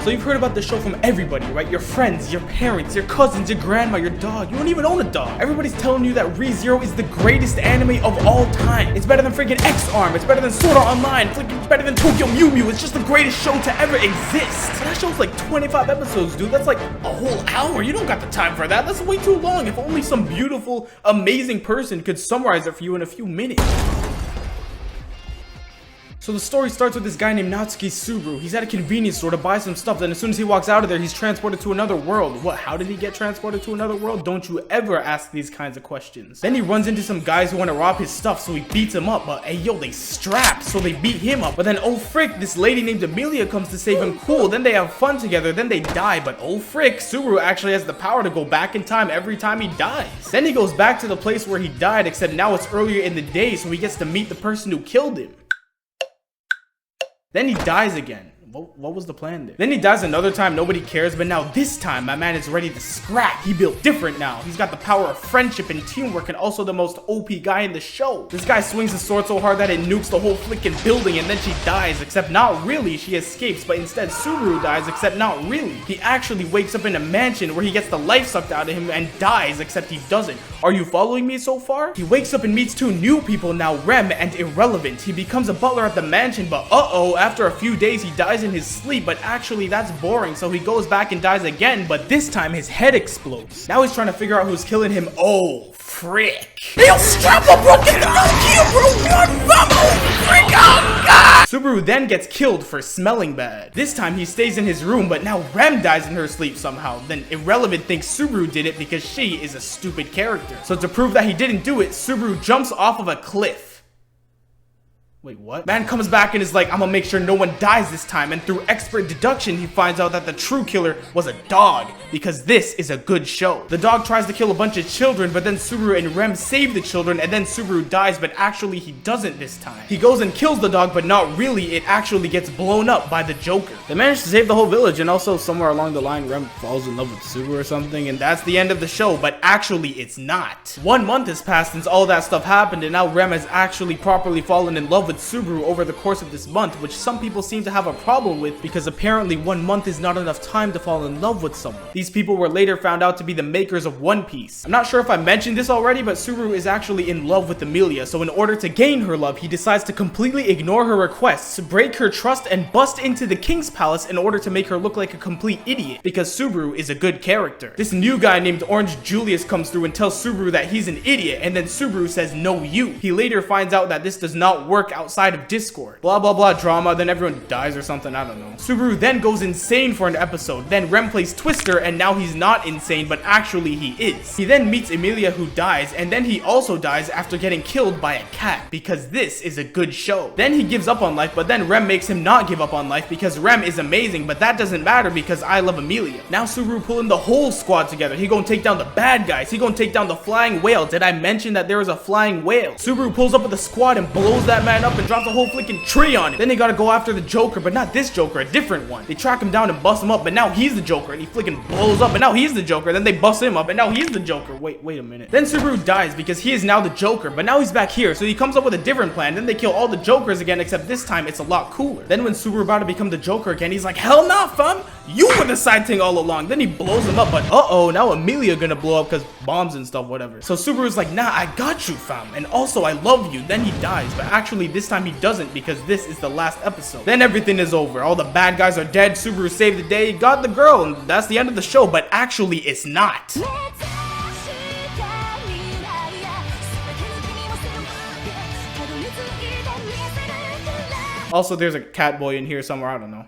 So you've heard about this show from everybody, right? Your friends, your parents, your cousins, your grandma, your dog. You don't even own a dog. Everybody's telling you that Re:Zero is the greatest anime of all time. It's better than freaking X-Arm. It's better than Sword Art Online. It's better than Tokyo Mew Mew. It's just the greatest show to ever exist. But that show's like 25 episodes, dude. That's like a whole hour. You don't got the time for that. That's way too long. If only some beautiful, amazing person could summarize it for you in a few minutes. So the story starts with this guy named Natsuki Subaru. He's at a convenience store to buy some stuff, then as soon as he walks out of there, he's transported to another world. What, how did he get transported to another world? Don't you ever ask these kinds of questions. Then he runs into some guys who want to rob his stuff, so he beats him up, but hey yo, they strapped, so they beat him up. But then oh frick, this lady named Amelia comes to save him. Cool, then they have fun together, then they die, but oh frick, Subaru actually has the power to go back in time every time he dies. Then he goes back to the place where he died, except now it's earlier in the day, so he gets to meet the person who killed him. Then he dies again. What was the plan there? Then he dies another time, nobody cares, but now this time, my man is ready to scrap. He built different now. He's got the power of friendship and teamwork and also the most OP guy in the show. This guy swings his sword so hard that it nukes the whole flicking building and then she dies, except not really. She escapes, but instead Subaru dies, except not really. He actually wakes up in a mansion where he gets the life sucked out of him and dies, except he doesn't. Are you following me so far? He wakes up and meets two new people now, Rem and Irrelevant. He becomes a butler at the mansion, but uh-oh, after a few days he dies in his sleep, but actually that's boring, so he goes back and dies again, but this time his head explodes. Now he's trying to figure out who's killing him. Oh, frick. Yo, strap up, bro, get the Nokia, bro, frick, oh god! Subaru then gets killed for smelling bad. This time he stays in his room, but now Rem dies in her sleep somehow. Then Irrelevant thinks Subaru did it because she is a stupid character. So to prove that he didn't do it, Subaru jumps off of a cliff. Wait, what? Man comes back and is like, I'm gonna make sure no one dies this time, and through expert deduction, he finds out that the true killer was a dog, because this is a good show. The dog tries to kill a bunch of children, but then Subaru and Rem save the children, and then Subaru dies, but actually he doesn't this time. He goes and kills the dog, but not really. It actually gets blown up by the Joker. They manage to save the whole village, and also somewhere along the line, Rem falls in love with Subaru or something, and that's the end of the show, but actually it's not. 1 month has passed since all that stuff happened, and now Rem has actually properly fallen in love with Subaru over the course of this month, which some people seem to have a problem with because apparently 1 month is not enough time to fall in love with someone. These people were later found out to be the makers of One Piece. I'm not sure if I mentioned this already, but Subaru is actually in love with Amelia, so in order to gain her love, he decides to completely ignore her requests, break her trust, and bust into the king's palace in order to make her look like a complete idiot, because Subaru is a good character. This new guy named Orange Julius comes through and tells Subaru that he's an idiot, and then Subaru says no you. He later finds out that this does not work outside of Discord. Blah blah blah drama, then everyone dies or something, I don't know. Subaru then goes insane for an episode, then Rem plays Twister and now he's not insane, but actually he is. He then meets Amelia who dies, and then he also dies after getting killed by a cat, because this is a good show. Then he gives up on life, but then Rem makes him not give up on life because Rem is amazing, but that doesn't matter because I love Amelia. Now Subaru pulling the whole squad together. He gonna take down the bad guys. He gonna take down the flying whale. Did I mention that there was a flying whale? Subaru pulls up with the squad and blows that man up and drops a whole flicking tree on it. Then they gotta go after the Joker, but not this Joker, a different one. They track him down and bust him up, but now he's the Joker, and he flicking blows up, and now he's the Joker. Then they bust him up, and now he's the Joker. Wait a minute. Then Subaru dies because he is now the Joker, but now he's back here, so he comes up with a different plan. Then they kill all the Jokers again, except this time it's a lot cooler. Then when Subaru about to become the Joker again, he's like, hell nah, fam! You were the side thing all along. Then he blows him up, but uh-oh, now Amelia gonna blow up because bombs and stuff, whatever. So Subaru's like, nah, I got you, fam, and also I love you. Then he dies, but actually this time he doesn't because this is the last episode. Then everything is over. All the bad guys are dead. Subaru saved the day, got the girl, and that's the end of the show, but actually it's not. Also, there's a cat boy in here somewhere, I don't know.